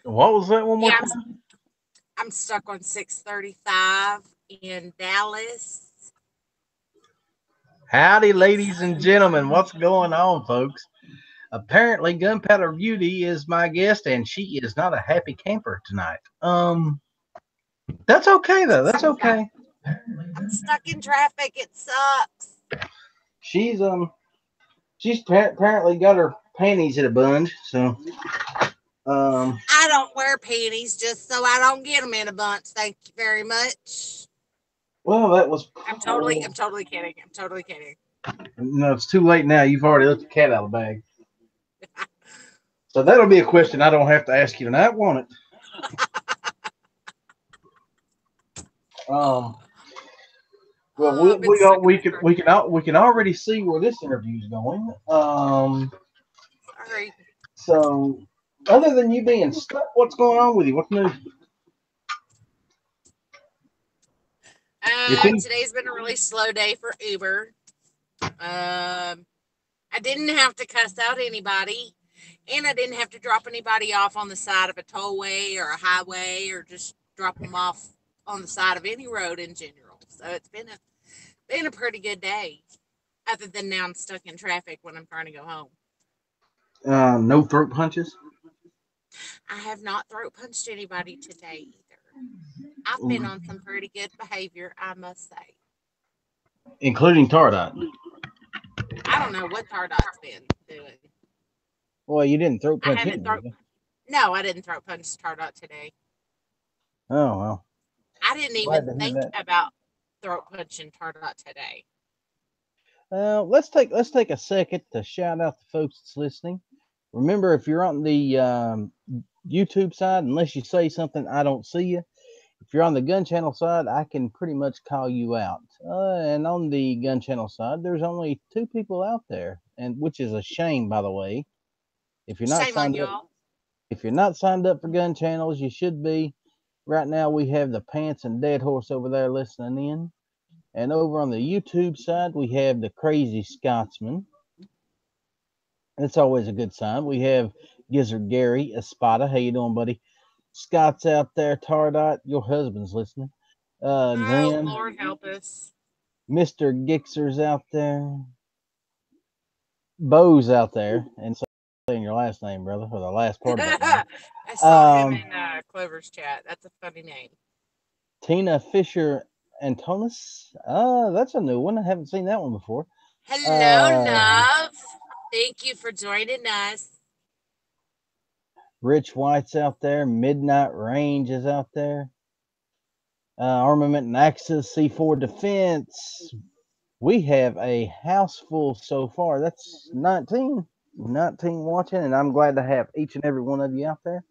What was that one more Yeah, time? I'm stuck on 635 in Dallas. Howdy, It's ladies and gentlemen. What's going on, folks? Apparently, Gunpowder Beauty is my guest, and she is not a happy camper tonight. That's okay though. That's okay. I'm stuck in traffic. It sucks. She's apparently got her panties in a bunch. So um, I don't wear panties just so I don't get them in a bunch. Thank you very much. well, that was I'm totally kidding. I'm totally kidding. no. It's too late now. You've already let the cat out of the bag. So that'll be a question I don't have to ask you tonight, won't it? Um, well, Oh, I've been stuck in traffic. we can already see where this interview is going. Sorry. So other than you being stuck, what's going on with you? What's new? You think? Today's been a really slow day for Uber. Um, I didn't have to cuss out anybody, and I didn't have to drop anybody off on the side of a tollway or a highway, or just drop them off on the side of any road in general. So it's been a pretty good day. Other than now, I'm stuck in traffic when I'm trying to go home. No throat punches, I have not throat punched anybody today either. I've been on some pretty good behavior, I must say. including Tardot. I don't know what Tardot's been doing. Well, you didn't throat I punch haven't him, did throat. you? No, I didn't throat punch Tardot today. Oh well, I didn't glad even to hear think that. about throat punching Tardot today. Let's take a second to shout out the folks that's listening. Remember, if you're on the YouTube side, unless you say something, I don't see you. If you're on the gun channel side, I can pretty much call you out. And on the gun channel side, there's only two people out there, and which is a shame, by the way. If you're not Shame on signed up, y'all. if you're not signed up for gun channels, you should be. Right now, we have the Pants and Dead Horse over there listening in, and over on the YouTube side, we have the Crazy Scotsman. It's always a good sign. We have Gizzard Gary, Espada. How you doing, buddy? Scott's out there. Tardot, your husband's listening. Oh, Glenn, Lord help us. Mr. Gixer's out there. Bo's out there. And saying your last name, brother, or the last part of that name. I saw him Um, in Clover's chat. That's a funny name. Tina Fisher Antonis. That's a new one. I haven't seen that one before. Hello, Uh, love. Thank you for joining us. Rich White's out there. Midnight Range is out there. Armament and Axis C4 Defense. We have a house full so far. That's 19 watching, and I'm glad to have each and every one of you out there.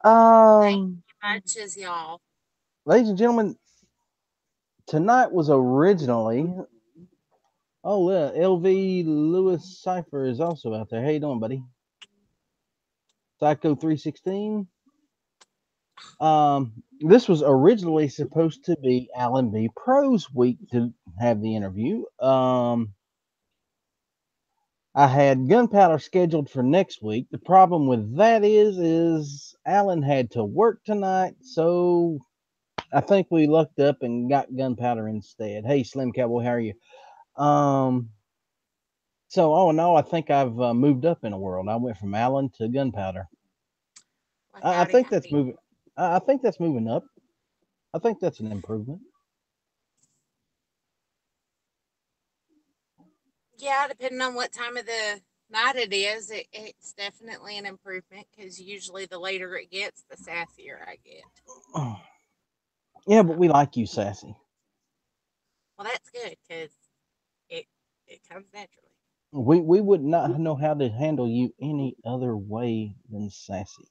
Thank Um, you much, as y'all. Ladies and gentlemen, tonight was originally. Oh, yeah, LV Lewis Cipher is also out there. How you doing, buddy? Psycho 316. This was originally supposed to be Alan B. Pro's week to have the interview. I had Gunpowder scheduled for next week. The problem with that is Alan had to work tonight, so I think we lucked up and got Gunpowder instead. Hey, Slim Cowboy, how are you? Um, so all in all, I think I've moved up in a world. I went from Alan to Gunpowder. Well, I howdy, think that's howdy. moving. I think that's moving up. I think that's an improvement. Yeah, depending on what time of the night it is, it's definitely an improvement because usually the later it gets, the sassier I get. Yeah, So, but we like you, sassy. well, that's good because it it comes naturally. We would not know how to handle you any other way than sassy.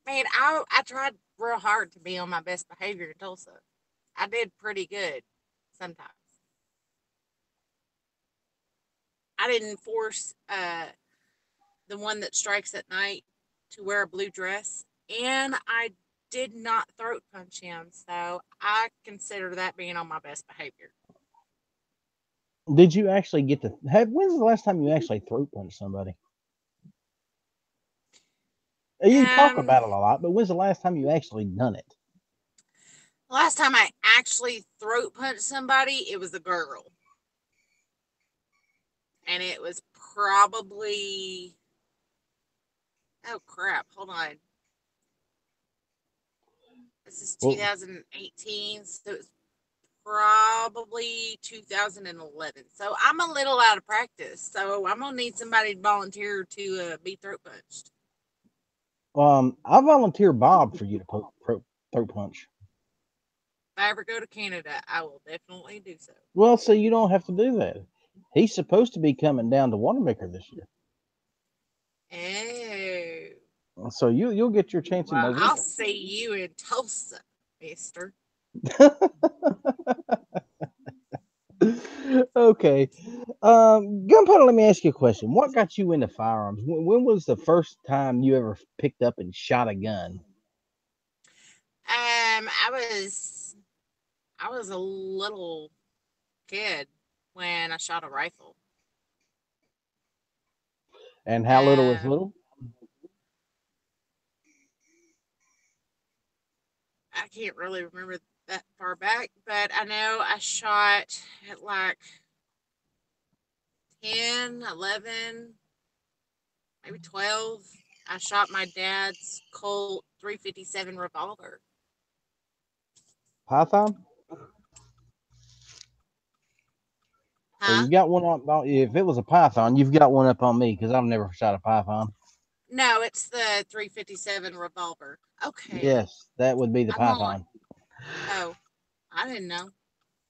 Man, I tried real hard to be on my best behavior in Tulsa. I did pretty good sometimes. I didn't force the one that strikes at night to wear a blue dress, and I did not throat punch him, so I consider that being on my best behavior. Did you actually get to have? When's the last time you actually throat punched somebody? You talk Um, about it a lot, but when's the last time you actually done it? last time I actually throat punched somebody, it was a girl. And it was probably, oh crap, hold on. This is Well, 2018, so it's probably 2011. So I'm a little out of practice. So I'm gonna need somebody to volunteer to be throat punched. I volunteer Bob for you to throat punch. If I ever go to Canada, I will definitely do so. Well, so you don't have to do that. He's supposed to be coming down to Watermaker this year, Oh, so you'll get your chance in well, I'll November. see you in Tulsa, Mister. Okay, Gunpowder. Let me ask you a question. What got you into firearms? When was the first time you ever picked up and shot a gun? I was a little kid when I shot a rifle. And how little is Um, little? I can't really remember that far back, but I know I shot at like 10, 11, maybe 12. I shot my dad's Colt 357 revolver. Python? Well, Huh? you got one on. If it was a Python, you've got one up on me because I've never shot a Python. No, it's the 357 revolver. Okay. Yes, that would be the I'm on. Python. Oh, I didn't know.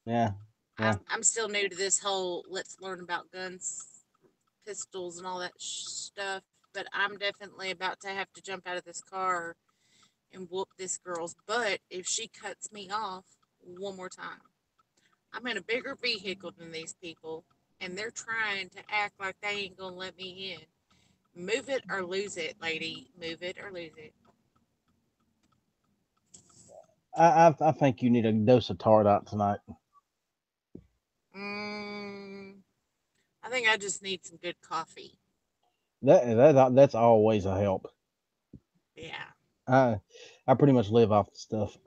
Yeah, yeah. I'm still new to this whole let's learn about guns, pistols, and all that stuff. But I'm definitely about to have to jump out of this car and whoop this girl's butt if she cuts me off one more time. I'm in a bigger vehicle than these people, and they're trying to act like they ain't gonna let me in. Move it or lose it, lady. Move it or lose it. I think you need a dose of Tardot tonight. Mm, I think I just need some good coffee. That's always a help. Yeah. I pretty much live off the stuff.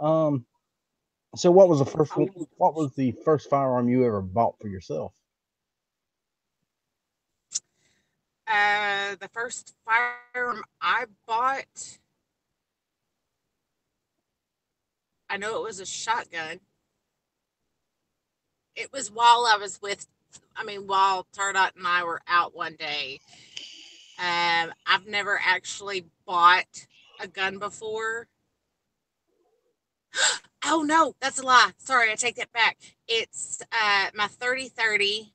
So what was the first one? Oh. What was the first firearm you ever bought for yourself? The first firearm I bought, I know it was a shotgun. It was while I was with, I mean, while Tardot and I were out one day. I've never actually bought a gun before. Oh no, that's a lie. Sorry, I take that back. It's my 30-30.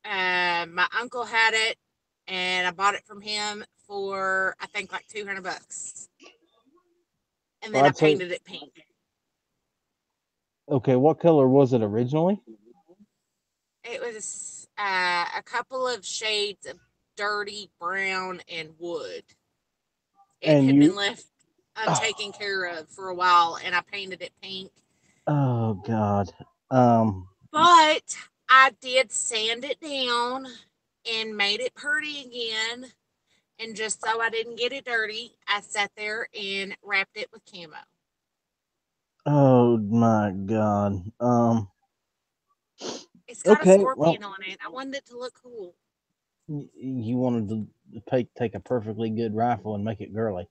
My uncle had it, and I bought it from him for I think like $200, and Well, then I I'd say painted it pink. okay. What color was it originally? It was a couple of shades of dirty brown and wood. It And had you, been left oh, untaken care of for a while, and I painted it pink. oh God, um, But I did sand it down and made it pretty again. And just so I didn't get it dirty, I sat there and wrapped it with camo. oh my God, It's got a okay, scorpion well, on it. I wanted it to look cool. you wanted to take a perfectly good rifle and make it girly.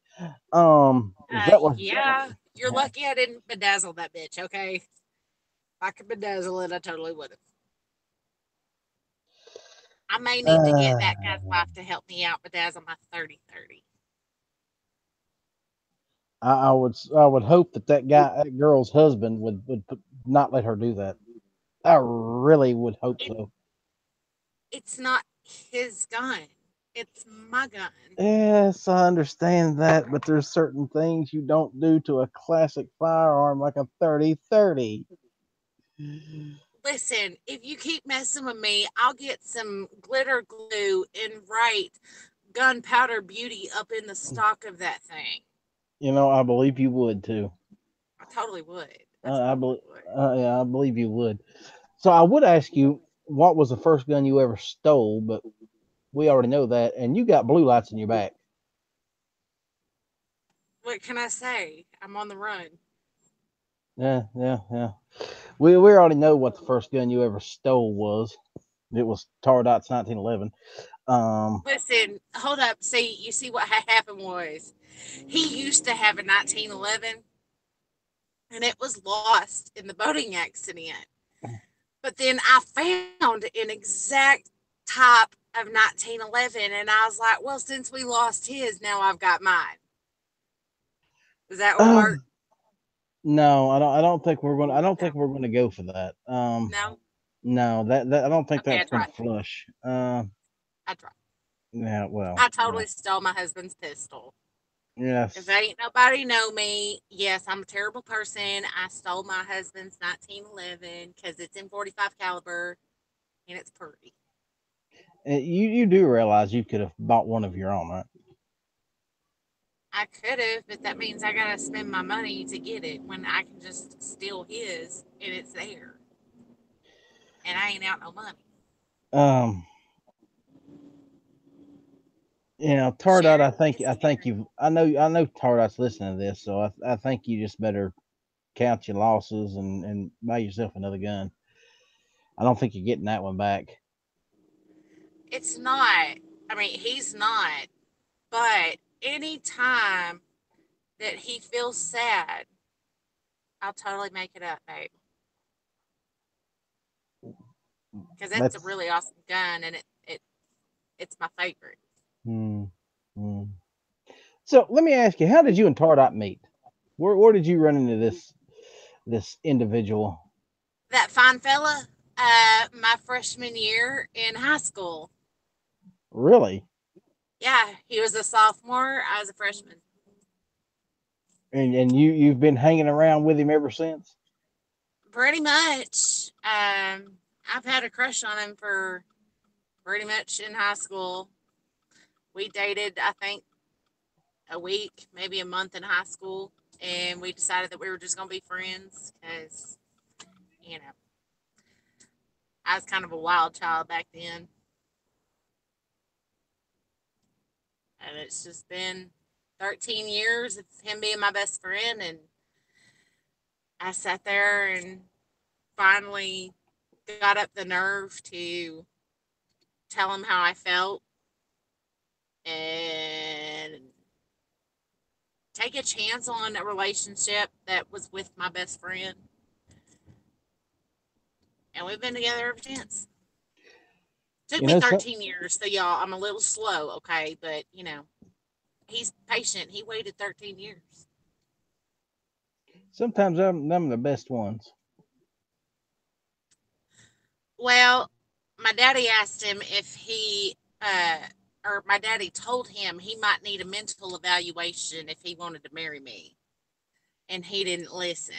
Is that what? Yeah, you're lucky I didn't bedazzle that bitch, okay? If I could bedazzle it, I totally would have. I may need to get that Uh, guy's wife to help me out bedazzle my 30-30. I would hope that that girl's husband would not let her do that. I really would hope It, so. it's not his gun, it's my gun. Yes, I understand that, but there's certain things you don't do to a classic firearm like a 30-30. Listen, if you keep messing with me, I'll get some glitter glue and write Gunpowder Beauty up in the stock of that thing. I believe you would too. I totally would. I I totally believe, would. yeah, I believe you would. So I would ask you, what was the first gun you ever stole? But we already know that, and you got blue lights in your back. What can I say? I'm on the run. Yeah. We already know what the first gun you ever stole was. It was Tardot's 1911. Um, Listen, hold up. See, you see what happened was he used to have a 1911 and it was lost in the boating accident. But then I found an exact type of 1911 and I was like, well, since we lost his, now I've got mine. Does that work? um, no, I don't think we're going. I don't No. think we're going to go for that. No? No, that I don't think Okay, I that's going tried. to flush. I tried. Yeah, well, I yeah, totally stole my husband's pistol. If yes. ain't nobody know me, yes, I'm a terrible person. I stole my husband's 1911 because it's in 45 caliber and it's pretty. You do realize you could have bought one of your own, right? I could have, but that means I gotta spend my money to get it when I can just steal his and it's there and I ain't out no money. Um, Tardot. Sharing I is think caring. you. I know Tardot's listening to this, so I think you just better count your losses and buy yourself another gun. I don't think you're getting that one back. It's not. I mean, he's not. But anytime that he feels sad, I'll totally make it up, babe. Because it's a That's really awesome gun and it's my favorite. hmm, hmm. So let me ask you, how did you and Tardot meet? Where did you run into this individual? That fine fella, my freshman year in high school. Really? Yeah, he was a sophomore. I was a freshman. And you've been hanging around with him ever since? Pretty much. I've had a crush on him for pretty much in high school. We dated, I think, a week, maybe a month in high school, and we decided that we were just gonna be friends because you know I was kind of a wild child back then, and it's just been 13 years of him being my best friend, and I sat there and finally got up the nerve to tell him how I felt and take a chance on a relationship that was with my best friend. And we've been together ever since. Took You me know, some 13 years, so y'all, I'm a little slow, okay? But, he's patient. He waited 13 years. sometimes them are the best ones. Well, my daddy asked him if or my daddy told him he might need a mental evaluation if he wanted to marry me. And he didn't listen.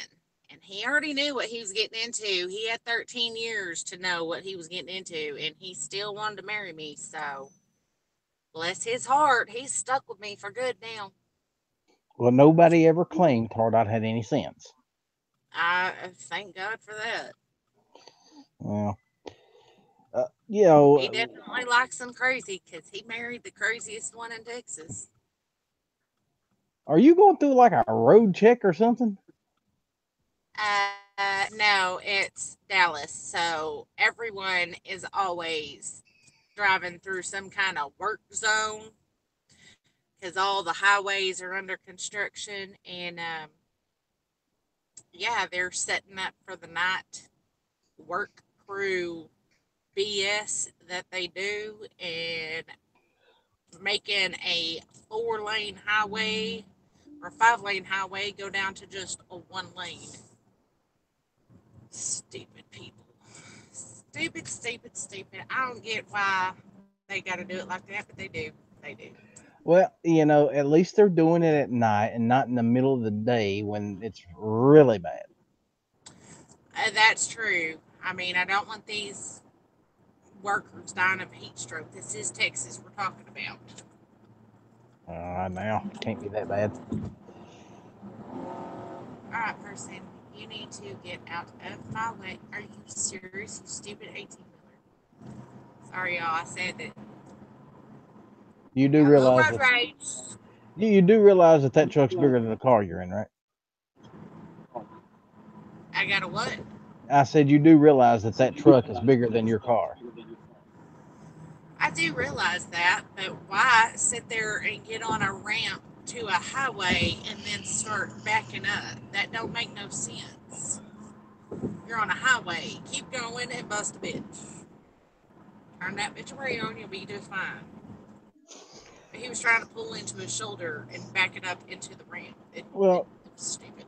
And he already knew what he was getting into. He had 13 years to know what he was getting into, and he still wanted to marry me. So, bless his heart, he's stuck with me for good now. Well, nobody ever claimed Tardot had any sense. I thank God for that. Well, He definitely likes them crazy because he married the craziest one in Texas. are you going through like a road check or something? No, it's Dallas. So everyone is always driving through some kind of work zone because all the highways are under construction. And yeah, they're setting up for the night work crew BS that they do and making a 4 lane highway or 5 lane highway go down to just a 1 lane. Stupid people. Stupid, stupid, stupid. I don't get why they got to do it like that, but they do. They do. Well, at least they're doing it at night and not in the middle of the day when it's really bad. That's true. I mean, I don't want these workers dying of heat stroke. This is Texas we're talking about. All right, now can't be that bad. All right, person, you need to get out of my way. Are you serious, you stupid 18-wheeler? Sorry, y'all. I said that. You I do got a little realize road that rage. You do realize that truck's bigger than the car you're in, right? I got a what? I said you do realize that truck is bigger than your car. I do realize that, but why sit there and get on a ramp to a highway and then start backing up? That don't make no sense. You're on a highway. Keep going and bust a bitch. Turn that bitch around, you'll be just fine. But he was trying to pull into his shoulder and back it up into the ramp. It Well, was stupid.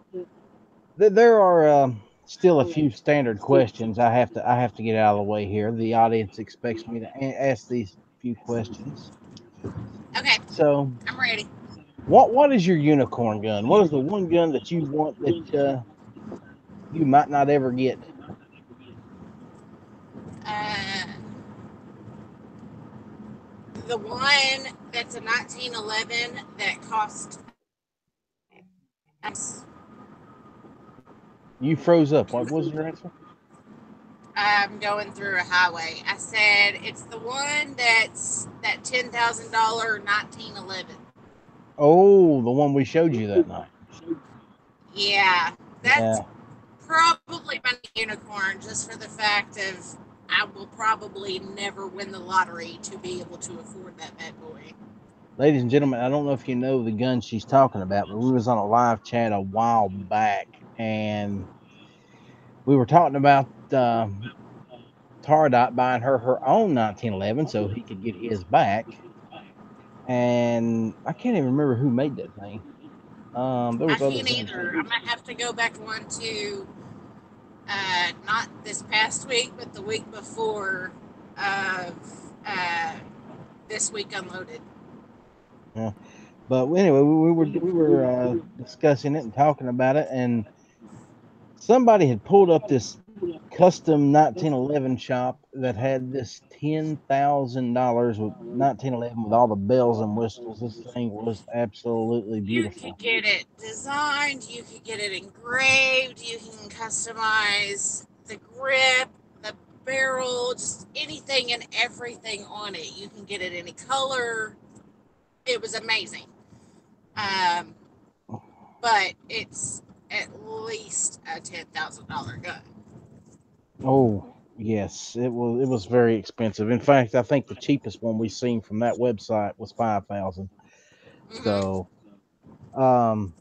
there are still a few standard questions I have to get out of the way here. The audience expects me to ask these few questions. Okay, So, I'm ready. what is your unicorn gun? What is the one gun that you want that you might not ever get? Uh, the one that's a 1911 that cost. You froze up. What was your answer? I'm going through a highway. I said it's the one that's that $10,000 1911. Oh, the one we showed you that night. Yeah, that's Yeah. probably my unicorn, just for the fact of I will probably never win the lottery to be able to afford that bad boy. Ladies and gentlemen, I don't know if you know the gun she's talking about, but we was on a live chat a while back, and we were talking about Tardot buying her own 1911 so he could get his back. And I can't even remember who made that thing. There I was other can't guns either. made. I'm gonna have to go back one to not this past week, but the week before of this week unloaded. Yeah. But anyway, we were discussing it and talking about it, and somebody had pulled up this custom 1911 shop that had this $10,000 with 1911 with all the bells and whistles. This thing was absolutely You could beautiful. get it designed, you could get it engraved, you can customize the grip, the barrel, just anything and everything on it. You can get it any color. It was amazing. Um, but it's at least a $10,000 gun. Oh, yes, it was very expensive. In fact, I think the cheapest one we seen from that website was 5,000. Mm-hmm. So, um,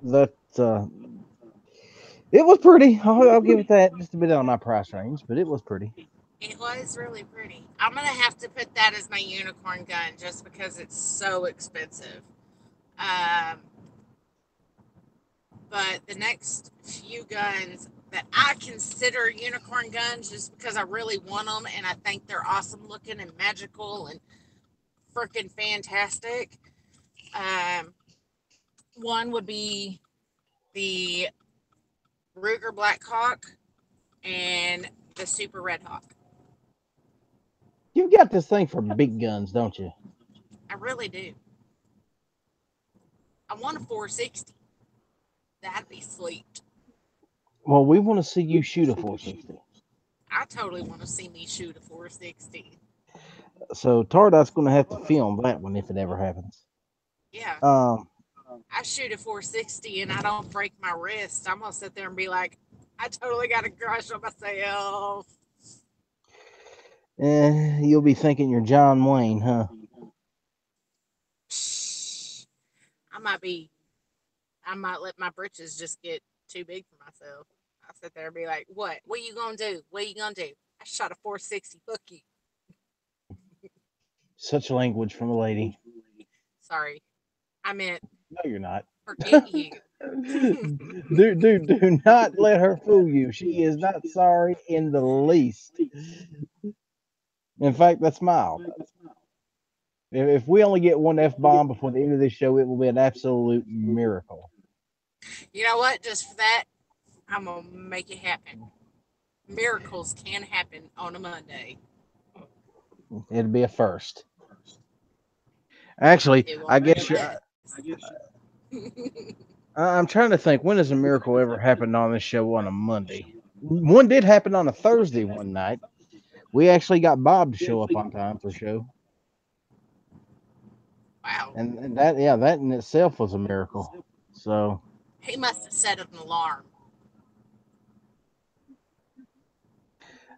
that it was pretty. I'll give it that. Just a bit out of my price range, but it was pretty. It was really pretty. I'm gonna have to put that as my unicorn gun just because it's so expensive. Um, but the next few guns that I consider unicorn guns, just because I really want them and I think they're awesome looking and magical and freaking fantastic. Um, one would be the Ruger Blackhawk and the Super Red Hawk. You've got this thing for big guns, don't you? I really do. I want a 460. That'd be sweet. Well, we want to see you shoot a 460. I totally want to see me shoot a 460. So Tardot's going to have to film that one if it ever happens. Yeah, Um, I shoot a 460 and I don't break my wrist. I'm gonna sit there and be like, I totally got a crush on myself. you'll be thinking you're John Wayne, huh? I might be. I might let my britches just get too big for myself. I'll sit there and be like, what? What you gonna do? What you gonna do? I shot a 460. Fuck you. Such language from a lady. Sorry, I meant No, you're not. forget you. Do not let her fool you. She is not sorry in the least. In fact, that's mild. If we only get one F bomb before the end of this show, it will be an absolute miracle. You know what? Just for that, I'm gonna make it happen. Miracles can happen on a Monday. It'll be a first. Actually, It I won't be a guess last. I'm trying to think when has a miracle ever happened on this show on a Monday? One did happen on a Thursday one night. We actually got Bob to show up on time for show. Wow. and that, yeah, that in itself was a miracle. So He must have set an alarm.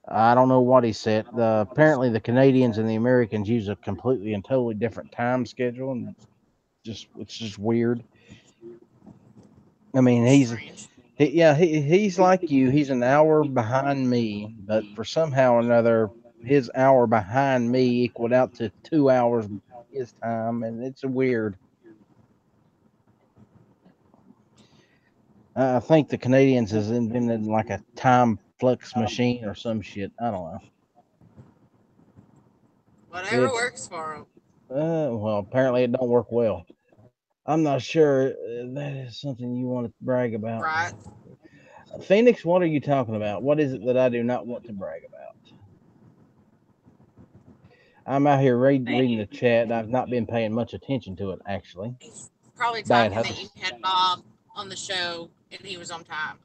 I don't know what he said. Apparently, the Canadians and the Americans use a completely and totally different time schedule, and just it's just weird. I mean, Strange. he's like you. He's an hour behind me, but for somehow or another, his hour behind me equaled out to 2 hours his time, and it's weird. I think the Canadians has invented like a time flux machine or some shit. I don't know. Whatever It's works for him. well, apparently it don't work well. I'm not sure that is something you want to brag about. Right. Phoenix, what are you talking about? What is it that I do not want to brag about? I'm out here reading the chat. I've not been paying much attention to it, actually. He's probably Bad talking that you host. had Bob on the show and he was on time.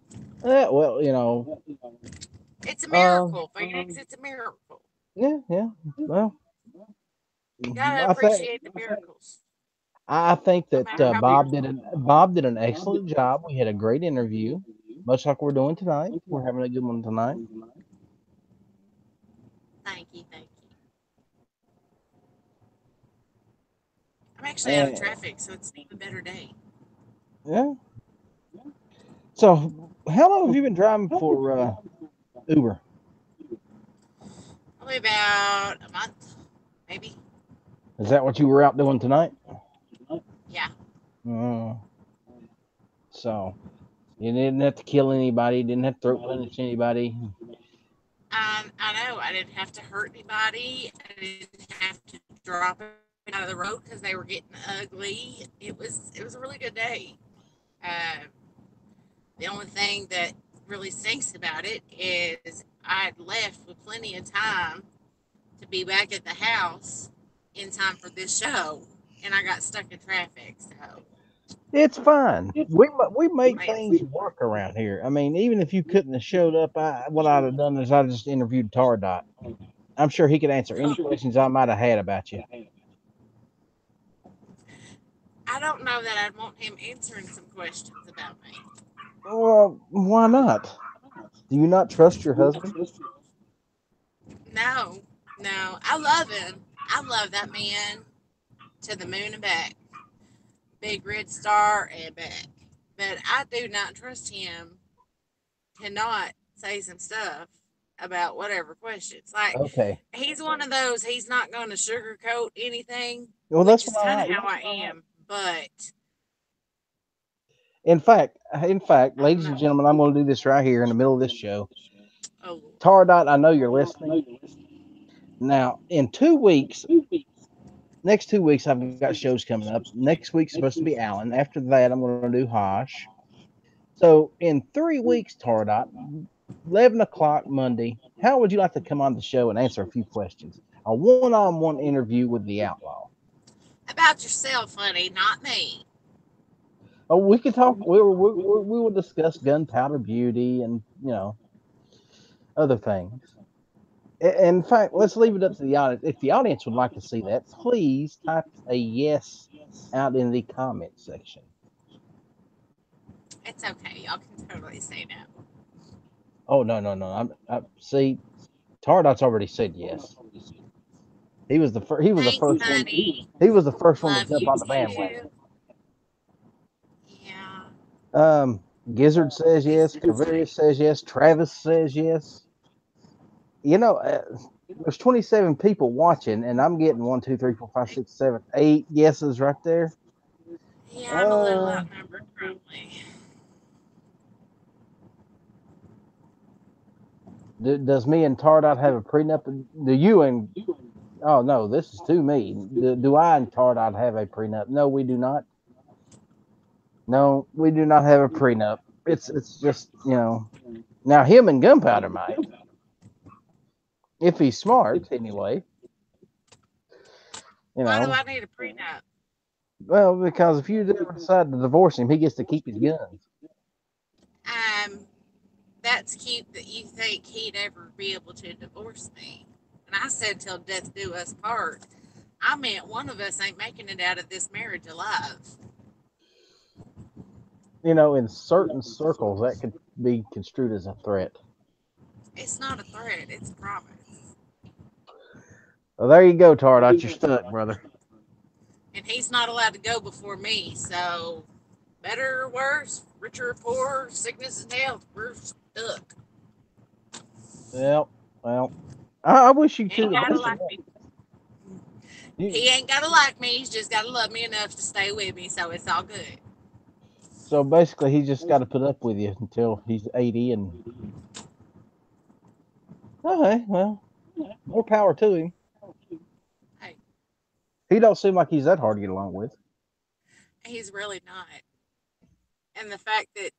Well, It's a uh, miracle, Phoenix. It's a miracle. yeah, yeah. Well, You gotta I think appreciate the miracles, I think no that matter how big. Bob did an excellent job. We had a great interview, much like we're doing tonight. We're having a good one tonight. Thank you, thank you. I'm actually out of And traffic, so it's an even better day. yeah. So, how long have you been driving for Uber? Probably about a month, maybe. Is that what you were out doing tonight? Yeah. Uh, so you didn't have to kill anybody, didn't have to throat punch anybody. I know. I didn't have to hurt anybody. I didn't have to drop it out of the road because they were getting ugly. It was a really good day. Uh, the only thing that really stinks about it is I'd left with plenty of time to be back at the house in time for this show, and I got stuck in traffic. So, It's fine. We make man, things work around here. I mean, even if you couldn't have showed up, what I'd have done is I just interviewed Tardot. I'm sure he could answer any questions I might have had about you. I don't know that I'd want him answering some questions about me. Well, why not? Do you not trust your husband? No, no, I love him. I love that man to the moon and back, big red star and back. But I do not trust him to not say some stuff about whatever questions. Like, Okay. he's one of those, he's not going to sugarcoat anything, Well, which that's is what I kind of like. how I am. But In fact, I don't ladies and know. gentlemen, I'm going to do this right here in the middle of this show. Oh, Lord. Tardot, I know you're listening. Now, in 2 weeks, next 2 weeks, I've got shows coming up. Next week's supposed to be Allen. After that, I'm going to do Hosh. So, in 3 weeks, Tardot, 11 o'clock Monday, how would you like to come on the show and answer a few questions? A one-on-one interview with the outlaw. About yourself, honey, not me. Oh, we could talk. We will discuss Gunpowder Beauty and other things. In fact, let's leave it up to the audience. If the audience would like to see that, please type a yes out in the comment section. It's okay. Y'all can totally say no. Oh no, no, no! See, Tardot's already said yes. He was the first. He was the Thanks, first one. honey. He was the first one to Love jump you on the bandwagon. too. Yeah. Gizzard says yes. Kavarius says yes. Travis says yes. You know, there's 27 people watching, and I'm getting 1, 2, 3, 4, 5, 6, 7, 8 yeses right there. Yeah, I'm a little Uh, outnumbered, probably. does me and Tardot have a prenup? Do you and oh no, this is to me. Do I and Tardot have a prenup? No, we do not. No, we do not have a prenup. It's just now him and Gunpowder might, if he's smart anyway. You Why do know, I need a prenup? well because if you ever decide to divorce him, he gets to keep his guns. Um, that's cute that you think he'd ever be able to divorce me. And I said till death do us part. I meant one of us ain't making it out of this marriage alive. You know, in certain circles, that could be construed as a threat. It's not a threat, it's a promise. Well, there you go, Tardot. You're stuck, brother. And he's not allowed to go before me, so better or worse, richer or poorer, sickness and health, we're stuck. Well, I wish you He two ain't the gotta best of like luck. me. You, He ain't gotta like me, he's just gotta love me enough to stay with me, so it's all good. so basically, he just got to put up with you until he's 80. And okay, well, more power to him. Hey, He don't seem like he's that hard to get along with. he's really not. And the fact that,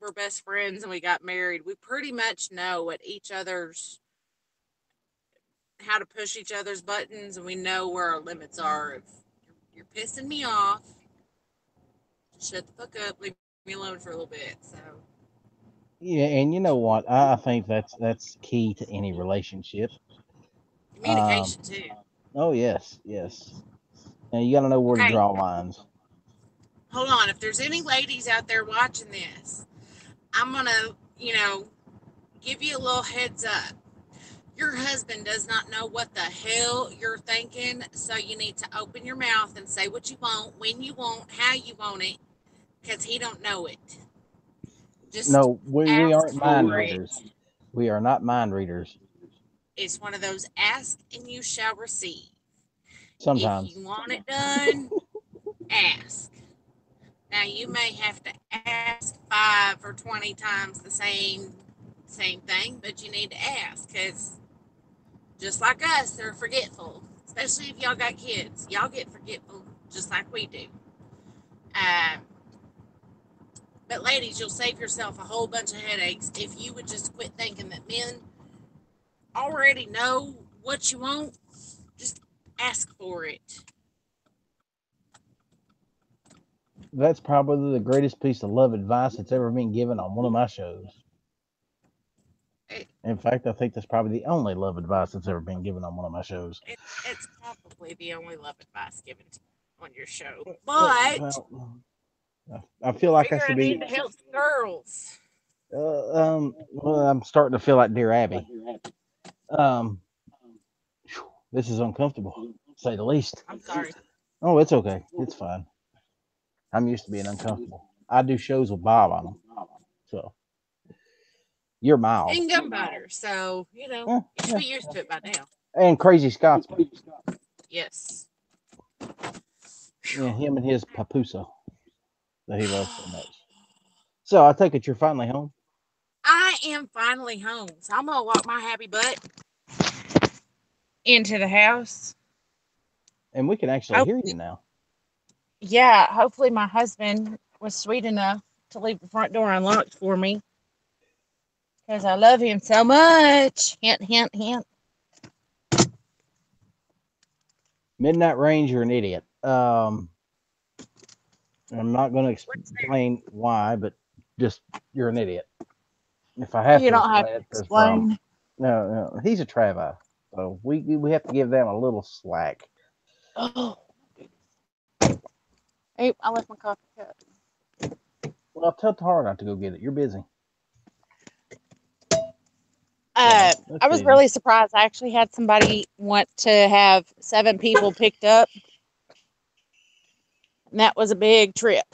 we're best friends and we got married, we pretty much know what each other's how to push each other's buttons, and we know where our limits are. If you're pissing me off, just shut the fuck up, leave me alone for a little bit. So Yeah, and you know what? I think that's key to any relationship. Um, communication too. oh yes. And you got to know where to Okay, draw lines. hold on. If there's any ladies out there watching this, I'm gonna, give you a little heads up. Your husband does not know what the hell you're thinking, so you need to open your mouth and say what you want, when you want, how you want it, because he don't know it. Just No, we ask aren't mind for it. readers. We are not mind readers. It's one of those ask and you shall receive. If Sometimes. you want it done, ask. Now you may have to ask 5 or 20 times the same thing, but you need to ask because just like us, they're forgetful. Especially if y'all got kids, y'all get forgetful just like we do. Uh, but ladies, you'll save yourself a whole bunch of headaches if you would just quit thinking that men already know what you want. Just ask for it. That's probably the greatest piece of love advice that's ever been given on one of my shows. It, In fact, I think that's probably the only love advice that's ever been given on one of my shows. it's probably the only love advice given on your show. But Well, I feel like I figure I should need be. to help the girls. Well, I'm starting to feel like Dear Abby. Um, this is uncomfortable, to say the least. I'm sorry. Oh, it's okay. It's fine. I'm used to being uncomfortable. I do shows with Bob on them, so you're mild. And Gunpowder. So, Yeah, you should yeah. be used to it by now. And Crazy Scotsman. Yes. Yeah, him and his papusa that he loves so much. So I take it you're finally home, I am finally home. So I'm going to walk my happy butt into the house. and we can actually hear you Hopefully, now. yeah, hopefully my husband was sweet enough to leave the front door unlocked for me because I love him so much. Hint, hint, hint. Midnight Range, you're an idiot. I'm not going to What's that? explain why, but just you're an idiot. If I have You to don't have explain to it, there's a problem. explain. No, he's a Travi, so we have to give them a little slack. Oh, hey, I left my coffee cup. Well, tell Tara not to go get it. You're busy. So I let's was see. really surprised. I actually had somebody want to have 7 people picked up, and that was a big trip.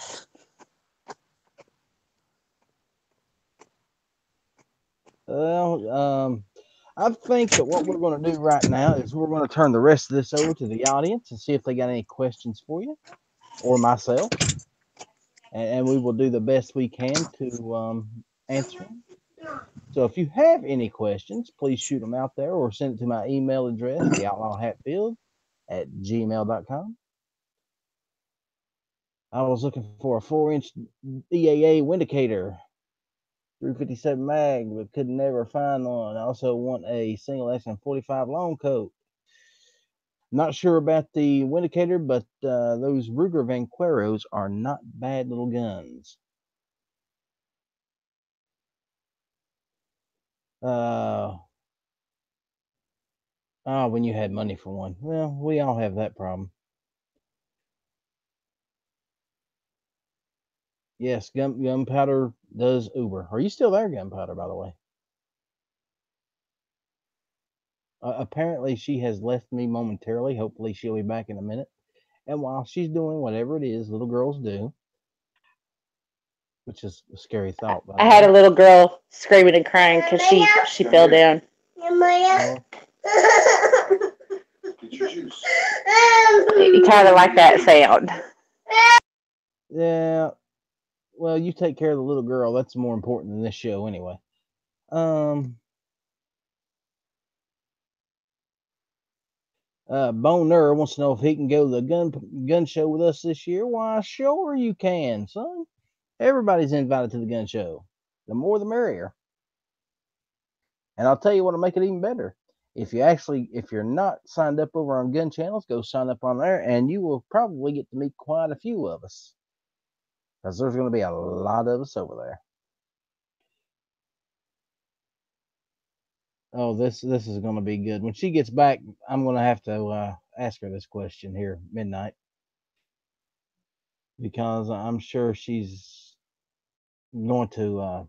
Well, I think that what we're going to do right now is we're going to turn the rest of this over to the audience and see if they got any questions for you or myself, and we will do the best we can to answer them. So if you have any questions, please shoot them out there or send it to my email address, theoutlawhatfield@gmail.com. I was looking for a 4-inch EAA windicator, 357 mag, but could never find one. I also want a single action 45 long coat. Not sure about the windicator, but those Ruger Vanqueros are not bad little guns. Uh, Oh, when you had money for one. Well, we all have that problem. Yes, Gunpowder does Uber. Are you still there, Gunpowder, by the way? Apparently, she has left me momentarily. Hopefully, she'll be back in a minute. And while she's doing whatever it is little girls do, which is a scary thought, by I the had way. a little girl screaming and crying because she fell down. Oh, You kind of like that sound. yeah. Well, you take care of the little girl. That's more important than this show, anyway. Um, Boner wants to know if he can go to the gun show with us this year. Why, sure you can, son. Everybody's invited to the gun show. The more, the merrier. And I'll tell you what'll make it even better. If you're not signed up over on gun channels, go sign up on there, and you will probably get to meet quite a few of us, because there's going to be a lot of us over there. Oh, this is going to be good. When she gets back, I'm going to have to ask her this question here midnight, because I'm sure she's going to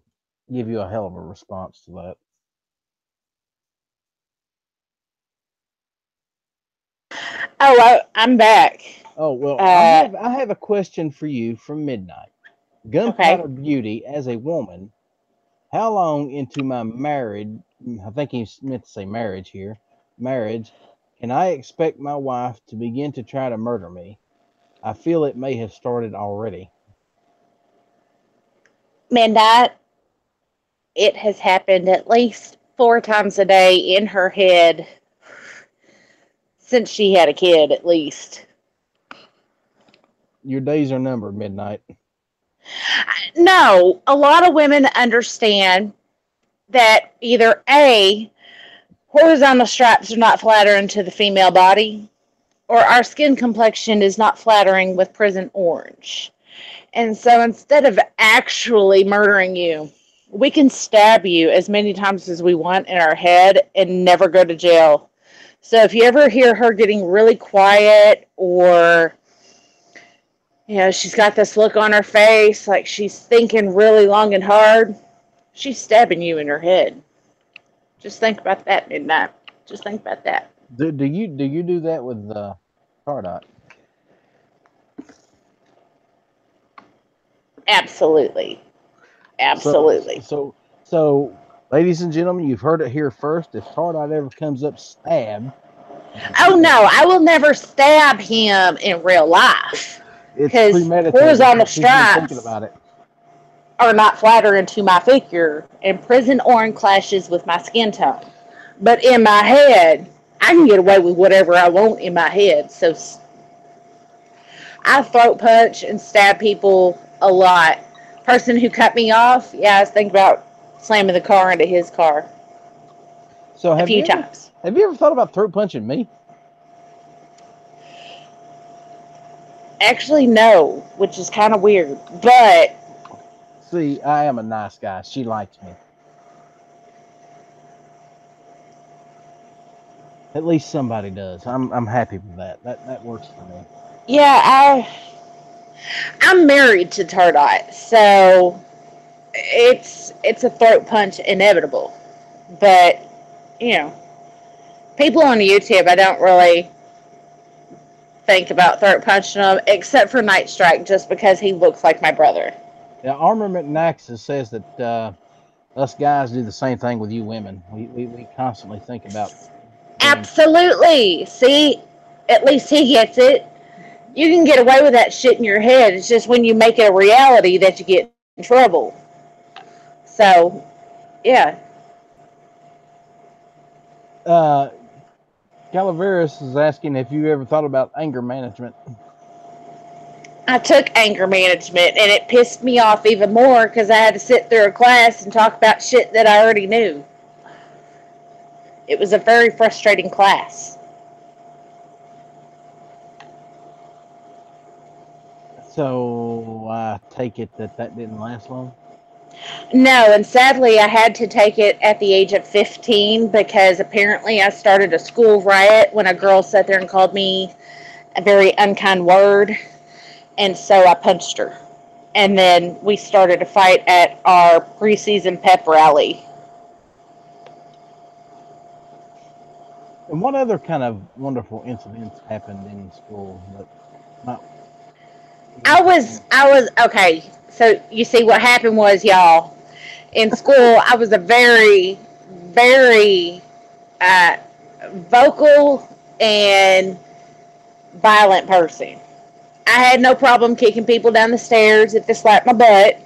give you a hell of a response to that. Oh, I'm back. Oh well, Uh, I have a question for you from midnight. okay. Gunpowder Beauty, as a woman, how long into my marriage? I think he meant to say marriage here. Marriage. Can I expect my wife to begin to try to murder me? I feel it may have started already. Midnight, it has happened at least 4 times a day in her head since she had a kid, at least. Your days are numbered, midnight. No, a lot of women understand that either A, horizontal stripes are not flattering to the female body, or our skin complexion is not flattering with prison orange. And so instead of actually murdering you, we can stab you as many times as we want in our head and never go to jail. So if you ever hear her getting really quiet, or she's got this look on her face like she's thinking really long and hard, she's stabbing you in her head. Just think about that, midnight. Just think about that. Do you do that with Tardot? Absolutely. So Absolutely. so so, ladies and gentlemen, you've heard it here first. If Tardot ever comes up stabbed, Oh no, I will never stab him in real life it's because premeditated horizontal because he's been thinking stripes about it. are not flattering to my figure, and prison orange clashes with my skin tone. But in my head, I can get away with whatever I want in my head. So I throat punch and stab people a lot. Person who cut me off, yeah, I was thinking about slamming the car into his car So a few times. have you ever thought about throat punching me? Actually, no, which is kind of weird. But See, I am a nice guy. She likes me. At least somebody does. I'm happy with that. That works for me. yeah, I'm married to Tardot, so it's a throat punch inevitable. But you know, people on YouTube, I don't really think about throat punching them, except for Night Strike, just because he looks like my brother. Now, Armament Naxus says that us guys do the same thing with you women. We constantly think about doing. Absolutely. See, at least he gets it. You can get away with that shit in your head. It's just when you make it a reality that you get in trouble. So, yeah. Uh, Calaveras is asking if you ever thought about anger management. I took anger management and it pissed me off even more because I had to sit through a class and talk about shit that I already knew. It was a very frustrating class. So I take it that didn't last long. No, and sadly, I had to take it at the age of 15 because apparently I started a school riot when a girl sat there and called me a very unkind word, and so I punched her. And then we started a fight at our preseason pep rally. And what other kind of wonderful incidents happened in school that might be interesting? I was okay. So you see, what happened was, y'all, in school, I was a very, very uh, vocal and violent person. I had no problem kicking people down the stairs if they slapped my butt,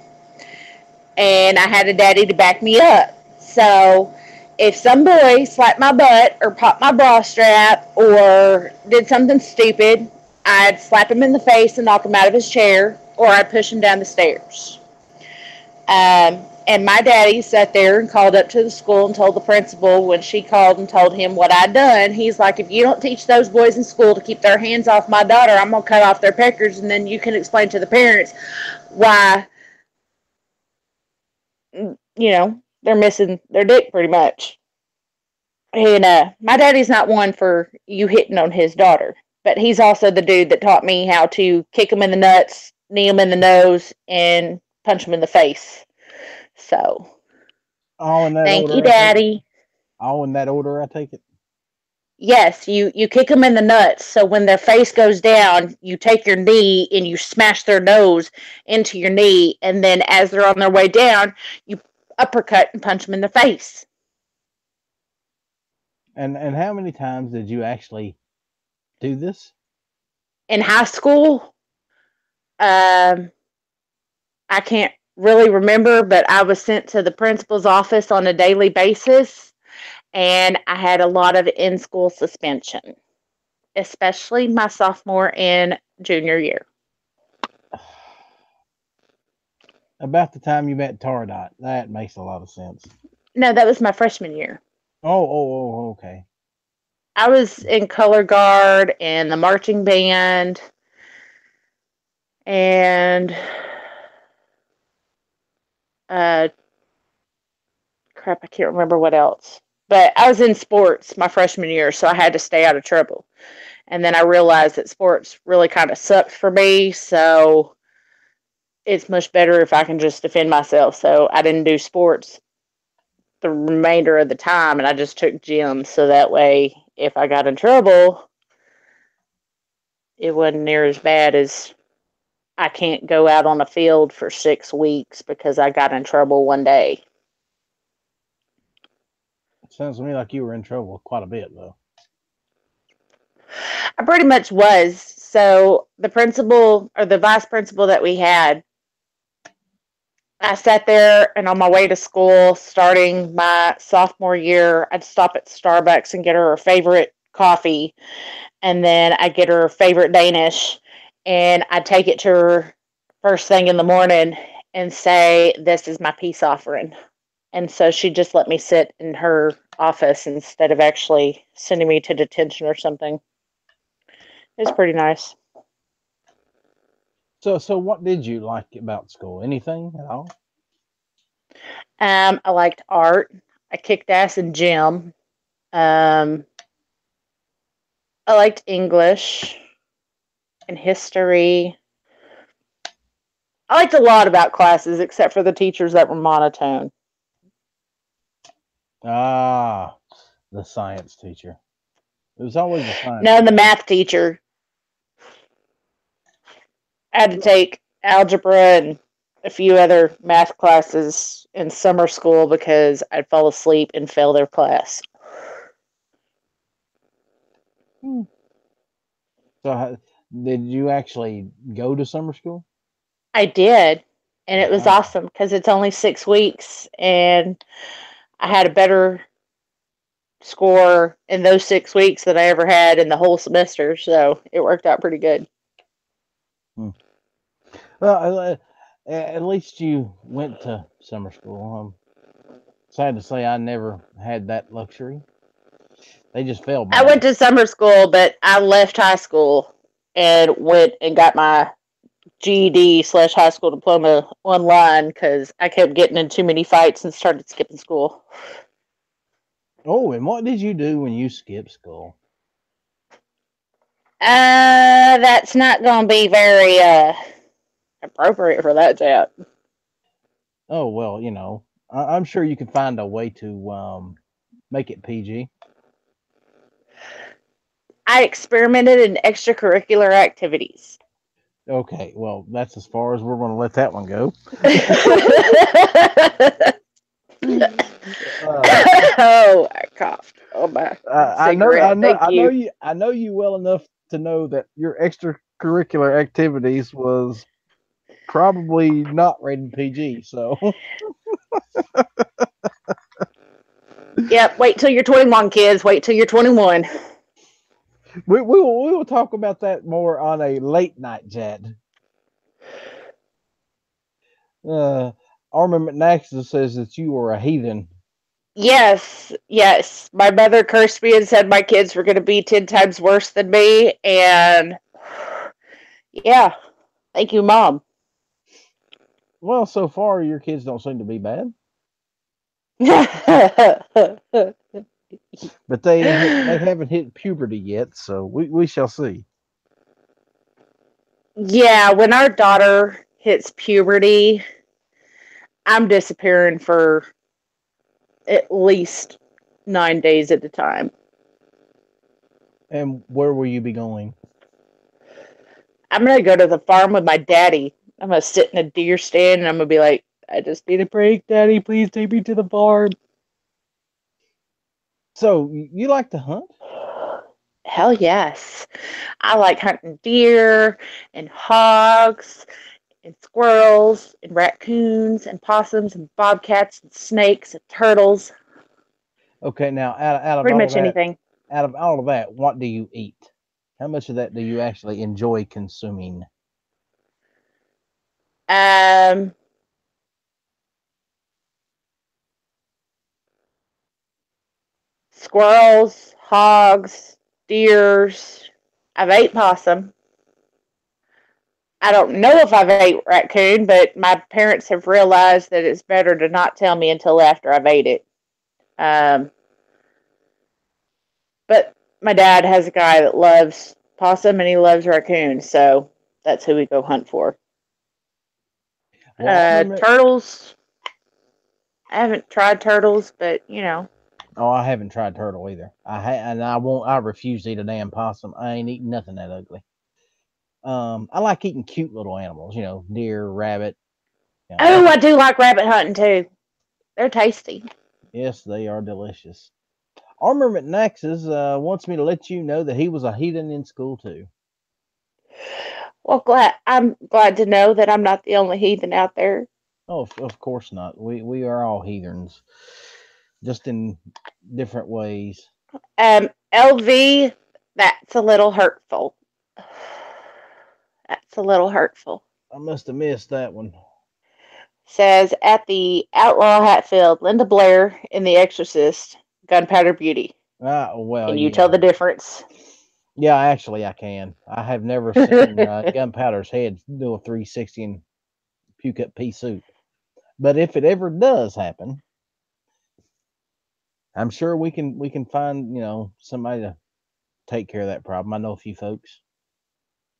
and I had a daddy to back me up. So if some boy slapped my butt or popped my bra strap or did something stupid, I'd slap him in the face and knock him out of his chair, or I'd push him down the stairs. And my daddy sat there and called up to the school and told the principal when she called and told him what I'd done. He's like, if you don't teach those boys in school to keep their hands off my daughter, I'm going to cut off their peckers, and then you can explain to the parents why, they're missing their dick pretty much. And my daddy's not one for you hitting on his daughter, but he's also the dude that taught me how to kick him in the nuts, knee him in the nose, and punch him in the face. So, All in that thank order, you, I take it? Daddy. All in that order, I take it? Yes, you kick them in the nuts. So when their face goes down, you take your knee and you smash their nose into your knee. And then as they're on their way down, you uppercut and punch them in the face. And how many times did you actually do this? In high school, um, I can't really remember, but I was sent to the principal's office on a daily basis, and I had a lot of in school suspension, especially my sophomore and junior year. About the time you met Tardot. That makes a lot of sense. No, that was my freshman year. Oh, okay. I was in color guard and the marching band, and uh, crap, I can't remember what else. But I was in sports my freshman year, so I had to stay out of trouble. And then I realized that sports really kind of sucked for me, so it's much better if I can just defend myself. So I didn't do sports the remainder of the time, and I just took gym, so that way if I got in trouble, it wasn't near as bad as I can't go out on a field for 6 weeks because I got in trouble one day. It sounds to me like you were in trouble quite a bit, though. I pretty much was. So the principal or the vice principal that we had, I sat there, and on my way to school, starting my sophomore year, I'd stop at Starbucks and get her favorite coffee, and then I'd get her favorite Danish, and I'd take it to her first thing in the morning and say, this is my peace offering. And so she just let me sit in her office instead of actually sending me to detention or something. It was pretty nice. So what did you like about school? Anything at all? I liked art. I kicked ass in gym. I liked English and history. I liked a lot about classes except for the teachers that were monotone. Ah, the science teacher. It was always the science No, the teacher. math teacher. I had to take algebra and a few other math classes in summer school because I'd fall asleep and fail their class. So did you actually go to summer school? I did, and it was Wow. awesome because it's only 6 weeks, and I had a better score in those 6 weeks than I ever had in the whole semester, so it worked out pretty good. Well, at least you went to summer school. I'm sad to say I never had that luxury. They just failed me. I went to summer school, but I left high school and went and got my GED/high school diploma online because I kept getting in too many fights and started skipping school. Oh, and what did you do when you skipped school? That's not going to be very appropriate for that chat. Oh, well, I'm sure you can find a way to make it PG. I experimented in extracurricular activities. Okay, well, that's as far as we're going to let that one go. Oh, I coughed. Oh my cigarette. Thank you. I know you well enough to know that your extracurricular activities was probably not rated PG. So, Yep. Wait till you're 21, kids. Wait till you're 21. we will talk about that more on a late night chat. Armin McNaxus says that you are a heathen. Yes. My mother cursed me and said my kids were going to be 10 times worse than me. And yeah, thank you, Mom. Well, so far your kids don't seem to be bad, but they haven't hit puberty yet, so we shall see. Yeah, when our daughter hits puberty, I'm disappearing for at least 9 days at a time. And where will you be going? I'm going to go to the farm with my daddy. I'm going to sit in a deer stand and I'm going to be like, I just need a break, Daddy. Please take me to the farm. So you like to hunt? Hell yes. I like hunting deer and hogs and squirrels and raccoons and possums and bobcats and snakes and turtles. Okay, now out of Pretty all of much that, anything. what do you eat? How much of that do you actually enjoy consuming? Um, Squirrels, hogs, deers. I've ate possum. I don't know if I've ate raccoon, but my parents have realized that it's better to not tell me until after I've ate it. Um, but my dad has a guy that loves possum and he loves raccoon, so that's who we go hunt for. Well, Turtles. I haven't tried turtles, but you know. oh, I haven't tried turtle either. And I won't. I refuse to eat a damn possum. I ain't eating nothing that ugly. I like eating cute little animals. Deer, rabbit. Oh, I do like rabbit hunting too. They're tasty. Yes, they are delicious. Armor McNaxus wants me to let you know that he was a heathen in school too. Well, I'm glad to know that I'm not the only heathen out there. Oh, of course not. We are all heathens, just in different ways. LV, that's a little hurtful. That's a little hurtful. I must have missed that one. Says at the Outlaw Hatfield, Linda Blair in The Exorcist, Gunpowder Beauty. Well, Can you tell the difference? Yeah, actually, I can. I have never seen Gunpowder's head do a 360 and puke up pea soup. But if it ever does happen, I'm sure we can find somebody to take care of that problem. I know a few folks.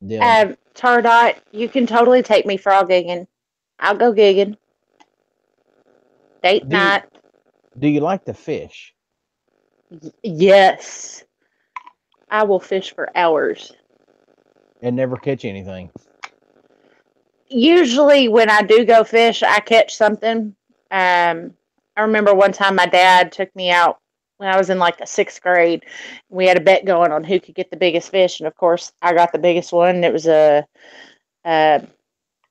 Tardot, you can totally take me frog gigging. I'll go gigging. Date night. Do you like to fish? Yes. I will fish for hours. And never catch anything? Usually when I do go fish, I catch something. I remember one time my dad took me out when I was in like the 6th grade. We had a bet going on who could get the biggest fish. And of course, I got the biggest one. It was a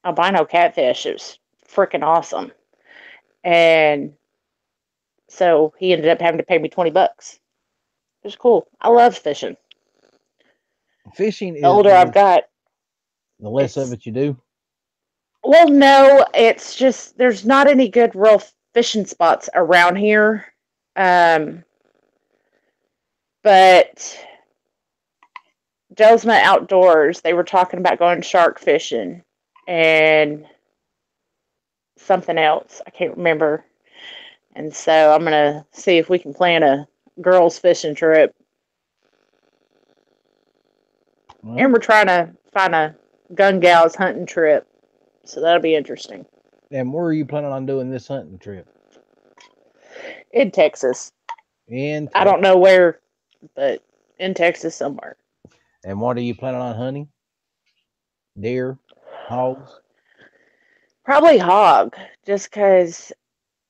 albino catfish. It was freaking awesome. And so he ended up having to pay me $20. It was cool. I love fishing. Fishing is the older I've got, the less of it you do. Well, no, it's just there's not any good real fishing spots around here. But Josma Outdoors, they were talking about going shark fishing. and something else. I can't remember. And so I'm going to see if we can plan a girls' fishing trip. Well, And we're trying to find a gun gals hunting trip. So that'll be interesting. and where are you planning on doing this hunting trip? In Texas. In I Texas. don't know where, but in Texas somewhere. And what are you planning on hunting? Deer, hogs. Probably hog, just because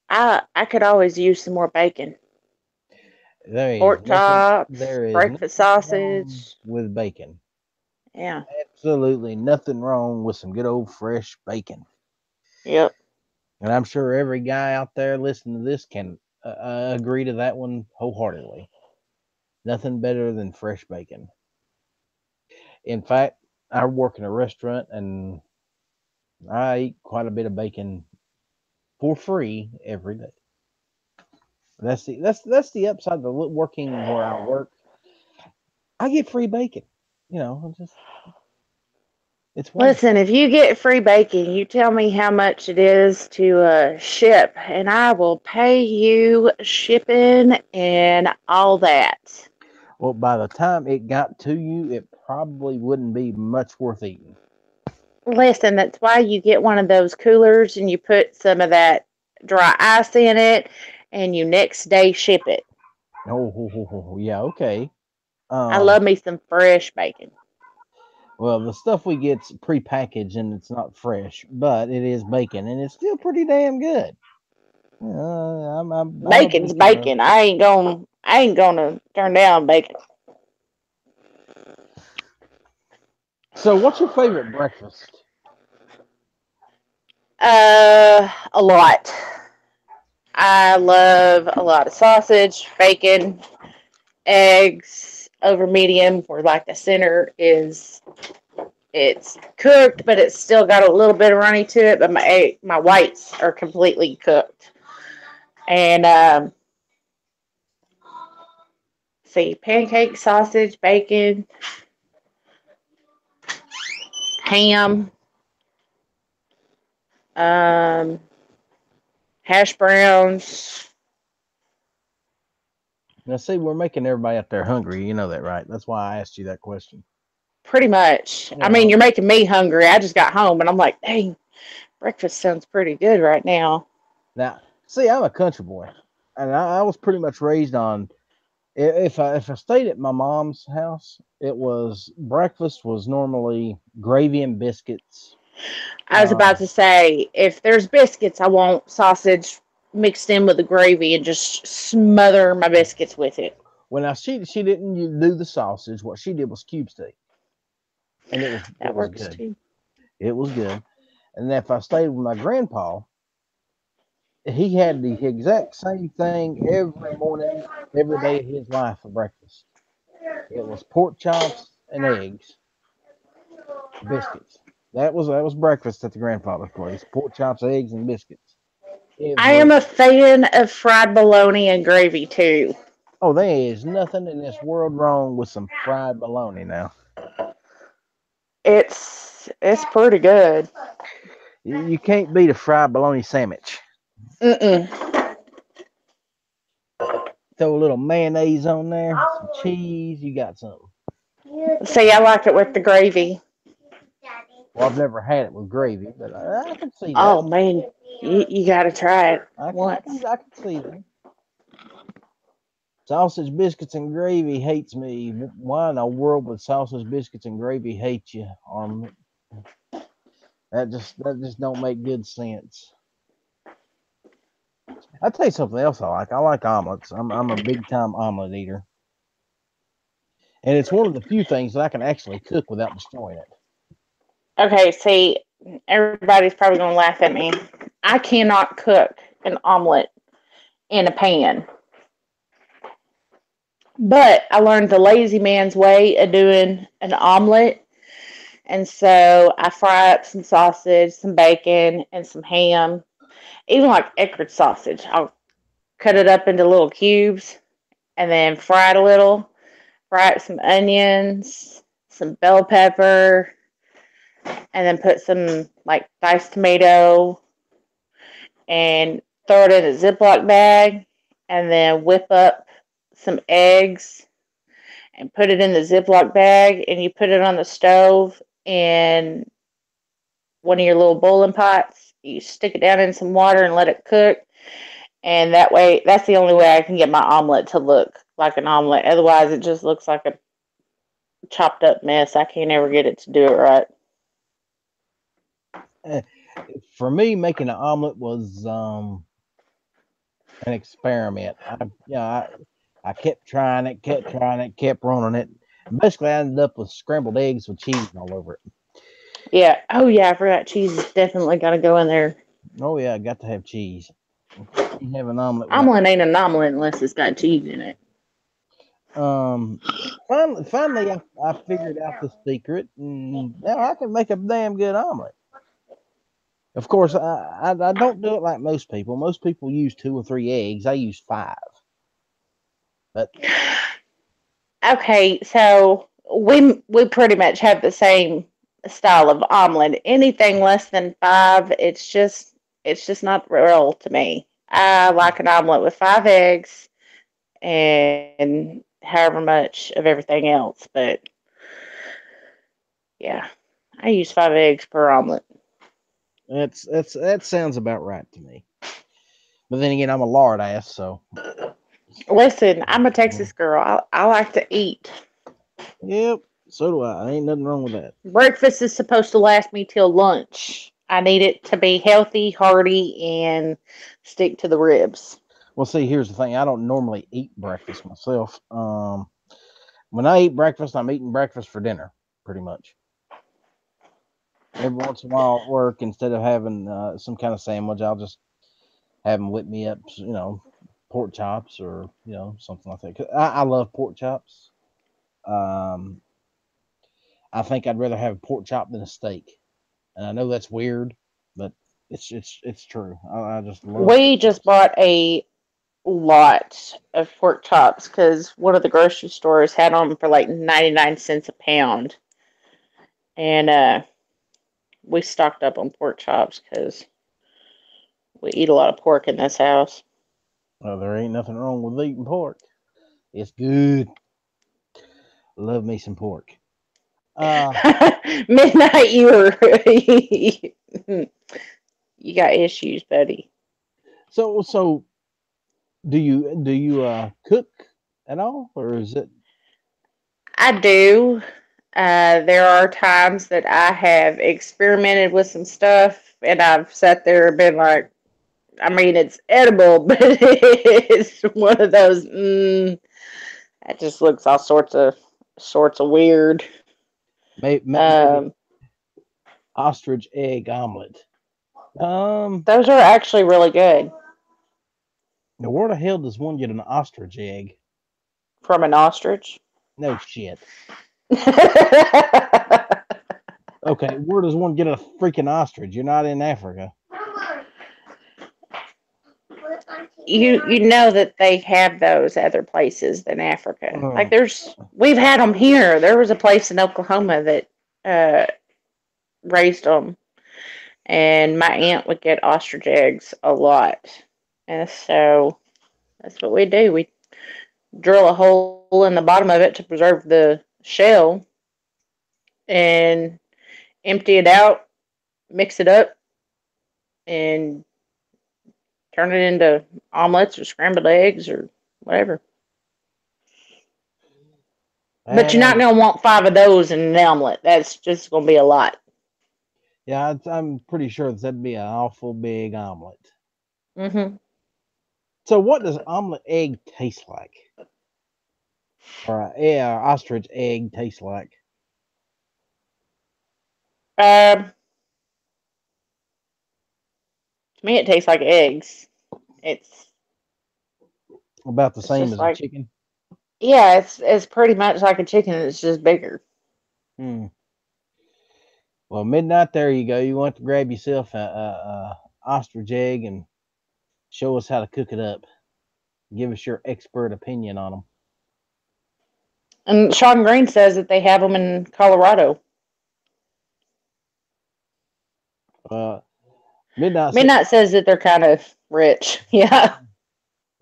I could always use some more bacon. Pork chops, There is breakfast nothing wrong sausage. with bacon. Yeah. Absolutely nothing wrong with some good old fresh bacon. Yep. And I'm sure every guy out there listening to this can agree to that one wholeheartedly. Nothing better than fresh bacon. In fact, I work in a restaurant and I eat quite a bit of bacon for free every day. That's the upside of working where I work. I get free bacon. Just it's wonderful. Listen, if you get free bacon, you tell me how much it is to ship, and I will pay you shipping and all that. Well, by the time it got to you, it probably wouldn't be much worth eating. Listen, that's why you get one of those coolers and you put some of that dry ice in it, and you next day ship it. Yeah, okay. I Um, love me some fresh bacon. well, the stuff we get's prepackaged and it's not fresh, but it is bacon and it's still pretty damn good. I'm a Bacon's bacon lover. bacon. I ain't gonna turn down bacon. So, what's your favorite breakfast? A lot. I love a lot of sausage, bacon, eggs over medium, where like the center is it's cooked, but it's still got a little bit of runny to it. But my whites are completely cooked. And see, pancake, sausage, bacon, ham, um, hash browns. Now, see, we're making everybody out there hungry. You know that, right? That's why I asked you that question. Pretty much. You I mean, know, you're making me hungry. I just got home and I'm like, dang, breakfast sounds pretty good right now. now, see, I'm a country boy, and I was pretty much raised on if I stayed at my mom's house, it was breakfast was normally gravy and biscuits. I was Uh, about to say, if there's biscuits, I want sausage mixed in with the gravy and just smother my biscuits with it. well, now she didn't do the sausage. What she did was cube steak, and it That was works good. too. It was good. And if I stayed with my grandpa, he had the exact same thing every morning, every day of his life for breakfast. It was pork chops and eggs, biscuits. That was breakfast at the grandfather's place. Pork chops, eggs, and biscuits. I am Every a fan of fried bologna and gravy too. Oh, there is nothing in this world wrong with some fried bologna now. It's pretty good. You can't beat a fried bologna sandwich. Mm-mm. Throw a little mayonnaise on there, some cheese, you got something. See, I like it with the gravy. Well, I've never had it with gravy, but I can see that. Oh man, you got to try it once. I can see that. Sausage, biscuits, and gravy hates me. Why in the world would sausage, biscuits, and gravy hate you, Arm? That just don't make good sense. I'll tell you something else I like. I like omelets. I'm a big time omelet eater. And it's one of the few things that I can actually cook without destroying it. Okay, see, everybody's probably gonna laugh at me. I cannot cook an omelet in a pan, but I learned the lazy man's way of doing an omelet. And so I fry up some sausage, some bacon, and some ham. Even like Eckrich sausage, I'll cut it up into little cubes and then fry it a little. Fry up some onions, some bell pepper, and then put some like diced tomato and throw it in a Ziploc bag, and then whip up some eggs and put it in the Ziploc bag, and you put it on the stove in one of your little boiling pots. You stick it down in some water and let it cook. And that way, that's the only way I can get my omelet to look like an omelet. Otherwise, it just looks like a chopped up mess. I can't ever get it to do it right. For me, making an omelet was an experiment. I kept trying it, kept running it. Basically, I ended up with scrambled eggs with cheese all over it. Yeah. Oh, yeah. I forgot cheese is definitely got to go in there. Oh yeah, I got to have cheese. You have an omelet without. Omelet ain't an omelet unless it's got cheese in it. Finally, I figured out the secret, and now I can make a damn good omelet. Of course, I don't do it like most people. Most people use 2 or 3 eggs. I use 5. But Okay, so we pretty much have the same style of omelet. Anything less than 5, it's just not real to me. I like an omelet with 5 eggs and however much of everything else. But yeah, I use 5 eggs per omelet. that sounds about right to me. But then again, I'm a lard ass, so Listen, I'm a Texas girl. I like to eat. yep. So do I. Ain't nothing wrong with that. Breakfast is supposed to last me till lunch. I need it to be healthy, hearty, and stick to the ribs. Well, see, here's the thing. I don't normally eat breakfast myself. When I eat breakfast, I'm eating breakfast for dinner, pretty much. Every once in a while at work, instead of having some kind of sandwich, I'll just have them whip me up, pork chops or something like that. 'Cause I love pork chops. Um, I think I'd rather have a pork chop than a steak, and I know that's weird, but it's true. I just love. We just bought a lot of pork chops because one of the grocery stores had them for like 99 cents a pound. And we stocked up on pork chops because we eat a lot of pork in this house. Well, there ain't nothing wrong with eating pork. It's good. Love me some pork. Midnight, you got issues, buddy. So do you cook at all, or is it? I do. There are times that I have experimented with some stuff and I've sat there and been like, I mean, it's edible, but it's one of those, that just looks all sorts of weird. Maybe ostrich egg omelet. Those are actually really good Now where the hell does one get an ostrich egg? from an ostrich. No shit. Okay, where does one get a freaking ostrich? You're not in Africa. You know that they have those other places than Africa. Like Oh, we've had them here. There was a place in Oklahoma that raised them, and my aunt would get ostrich eggs a lot, and so that's what we do. We drill a hole in the bottom of it to preserve the shell, and empty it out, mix it up, and turn it into omelets or scrambled eggs or whatever. But you're not and going to want 5 of those in an omelet. That's just going to be a lot. yeah, I'm pretty sure that'd be an awful big omelet. Mm-hmm. So what does omelet egg taste like? Or yeah, ostrich egg taste like? To me, it tastes like eggs. It's About the it's same just as a like, chicken? yeah, it's pretty much like a chicken. It's just bigger. Hmm. Well, midnight, there you go. You want to grab yourself a ostrich egg and show us how to cook it up. Give us your expert opinion on them. And Sean Green says that they have them in Colorado. Uh, Midnight said, Midnight says that they're kind of rich. Yeah.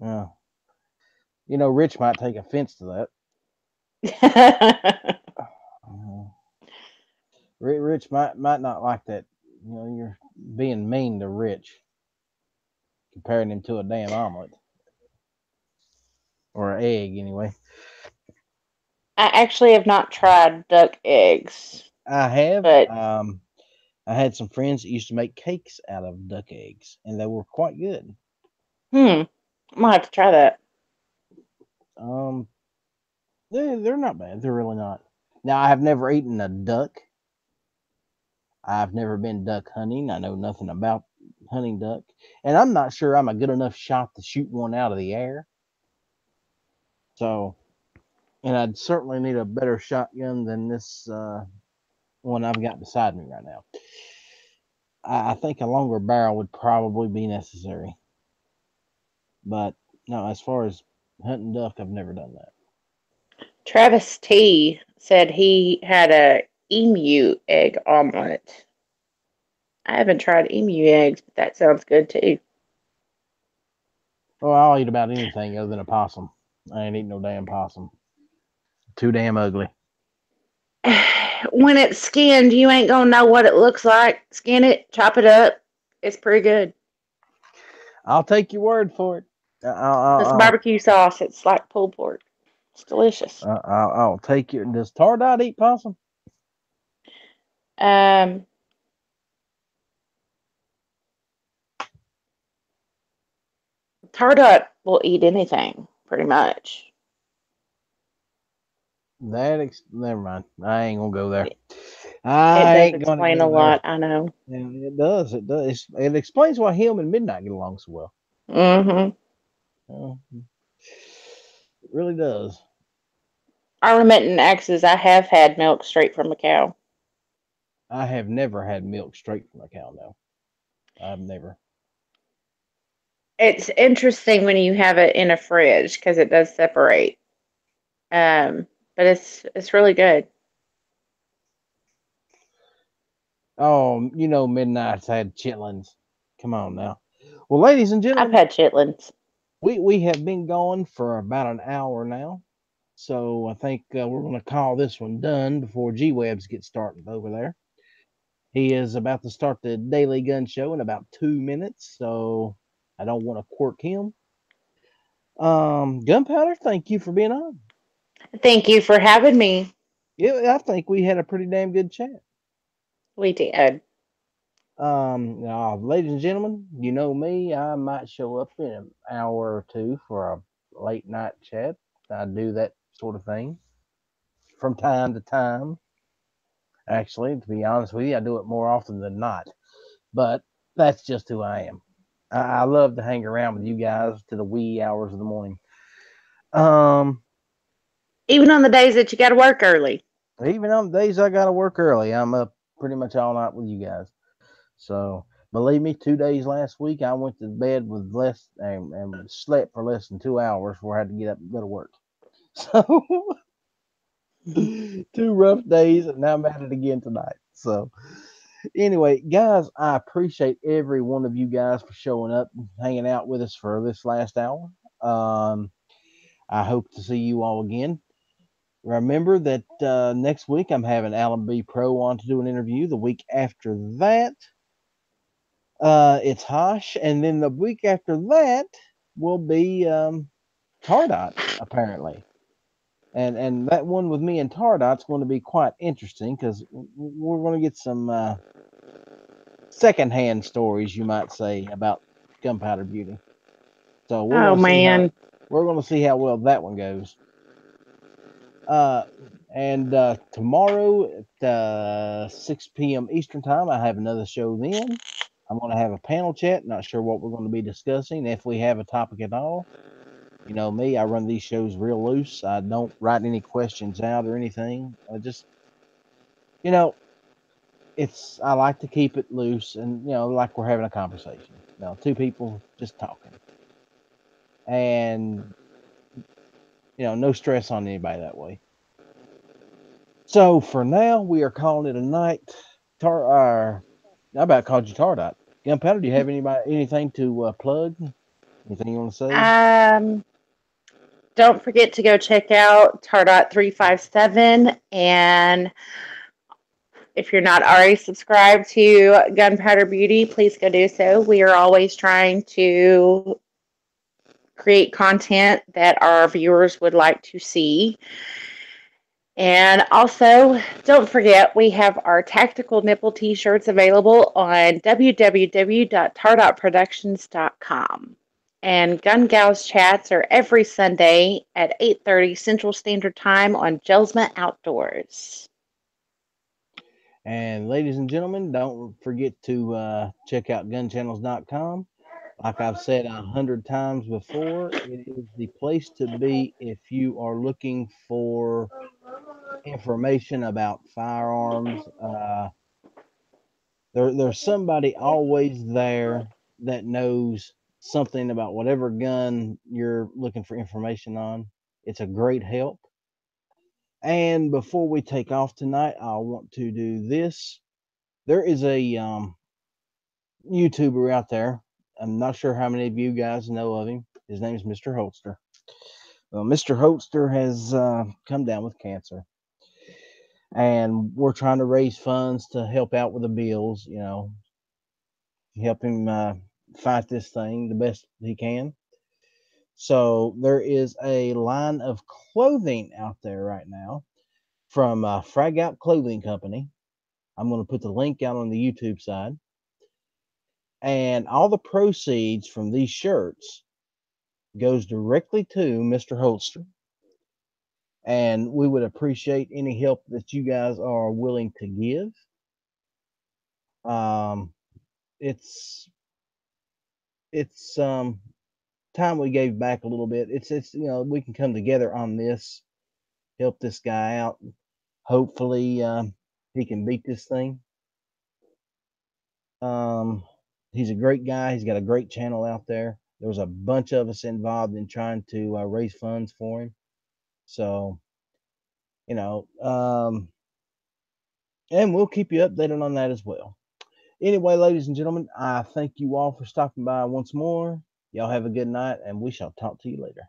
uh, Rich might take offense to that. Uh, Rich might not like that. You're being mean to Rich, comparing him to a damn omelet or an egg, anyway. I actually have not tried duck eggs, I have. but I had some friends that used to make cakes out of duck eggs, and they were quite good. I might have to try that. Um, they're not bad. They're really not. Now, I have never eaten a duck. I've never been duck hunting. I know nothing about hunting duck, and I'm not sure I'm a good enough shot to shoot one out of the air. So, and I'd certainly need a better shotgun than this one I've got beside me right now. I think a longer barrel would probably be necessary. But no, as far as hunting duck, I've never done that. Travis T said he had a emu egg omelet. I haven't tried emu eggs, but that sounds good too. Well, I'll eat about anything other than a possum. I ain't eating no damn possum. Too damn ugly. When it's skinned, you ain't gonna know what it looks like. Skin it, chop it up. It's pretty good. I'll take your word for it. This I'll, barbecue sauce, it's like pulled pork. It's delicious. I'll take your. Does Tardot eat possum? Um, Tardot will eat anything, pretty much. Never mind. I ain't gonna go there. It I does ain't gonna explain go a there. lot, I know. And it does. It does. It explains why him and Midnight get along so well. Mm-hmm. It really does. Our remittent axes, I have had milk straight from a cow. I have never had milk straight from a cow. No, I've never. It's interesting when you have it in a fridge because it does separate. But it's really good. Oh, Midnight's had chitlins. Come on now. Well, ladies and I've gentlemen, had chitlins. we have been going for about an hour now. So I think we're going to call this one done before G Webs gets started over there. He is about to start the Daily Gun Show in about 2 minutes, so I don't want to quirk him. Gunpowder, thank you for being on. Thank you for having me. Yeah, I think we had a pretty damn good chat. We did. Ladies and gentlemen, you know me. I might show up in an hour or two for a late night chat. I do that sort of thing from time to time. Actually, to be honest with you, I do it more often than not. But that's just who I am. I love to hang around with you guys to the wee hours of the morning. Um, Even on the days that you got to work early. Even on the days I gotta work early, I'm up pretty much all night with you guys. So believe me, 2 days last week I went to bed with less and slept for less than 2 hours before I had to get up and go to work. So 2 rough days, and now I'm at it again tonight. So anyway, guys, I appreciate every one of you guys for showing up and hanging out with us for this last hour. Um, I hope to see you all again. Remember that next week I'm having Alan B. Pro on to do an interview. The week after that, it's Hosh, and then the week after that will be Tardot, apparently. And that one with me and Tardot's going to be quite interesting because we're going to get some secondhand stories, you might say, about Gunpowder Beauty. So we're Oh going to see how man. well that one goes. And tomorrow at 6 p.m. Eastern Time, I have another show then. I'm going to have a panel chat. Not sure what we're going to be discussing, if we have a topic at all. You know me, I run these shows real loose. I don't write any questions out or anything. I just, you know, I like to keep it loose and, like we're having a conversation. Two people just talking. And, no stress on anybody that way. So for now, we are calling it a night. I about called you Tardot. Gunpowder, do you have anything to plug? Anything you want to say? Um, don't forget to go check out Tardot 357, and if you're not already subscribed to Gunpowder Beauty, please go do so. We are always trying to create content that our viewers would like to see. And also, don't forget, we have our tactical nipple t-shirts available on www.tardotproductions.com. And Gun Gals chats are every Sunday at 8:30 Central Standard Time on Jelsma Outdoors. And ladies and gentlemen, don't forget to check out gunchannels.com. Like I've said 100 times before, it is the place to be if you are looking for information about firearms. There's somebody always there that knows something about whatever gun you're looking for information on. It's a great help. And before we take off tonight, I want to do this. There is a YouTuber out there. I'm not sure how many of you guys know of him. His name is Mr. Holster. Well, Mr. Holster has come down with cancer, and we're trying to raise funds to help out with the bills. Help him fight this thing the best he can. So there is a line of clothing out there right now from Frag Out Clothing Company. I'm going to put the link out on the YouTube side. And all the proceeds from these shirts goes directly to Mr. Holster. And we would appreciate any help that you guys are willing to give. It's time we gave back a little bit. It's we can come together on this, help this guy out. Hopefully, he can beat this thing. He's a great guy. He's got a great channel out there. There's a bunch of us involved in trying to raise funds for him. So, and we'll keep you updated on that as well. Anyway, ladies and gentlemen, I thank you all for stopping by once more. Y'all have a good night, and we shall talk to you later.